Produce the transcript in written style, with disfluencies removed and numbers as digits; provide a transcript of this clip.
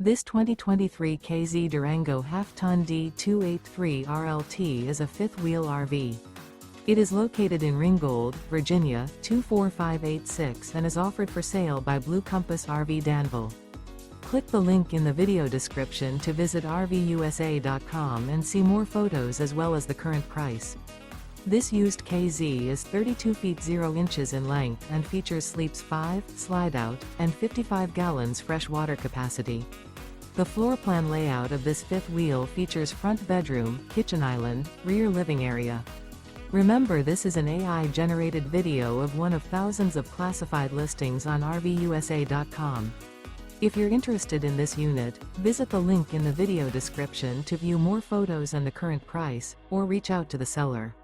This 2023 K-Z Durango Half-Ton D283RLT is a fifth-wheel RV. It is located in Ringgold, Virginia, 24586 and is offered for sale by Blue Compass RV Danville. Click the link in the video description to visit RVUSA.com and see more photos as well as the current price. This used K-Z is 32 feet 0 inches in length and features sleeps 5, slide-out, and 55 gallons fresh water capacity. The floor plan layout of this fifth wheel features front bedroom, kitchen island, rear living area. Remember, this is an AI-generated video of one of thousands of classified listings on RVUSA.com. If you're interested in this unit, visit the link in the video description to view more photos and the current price, or reach out to the seller.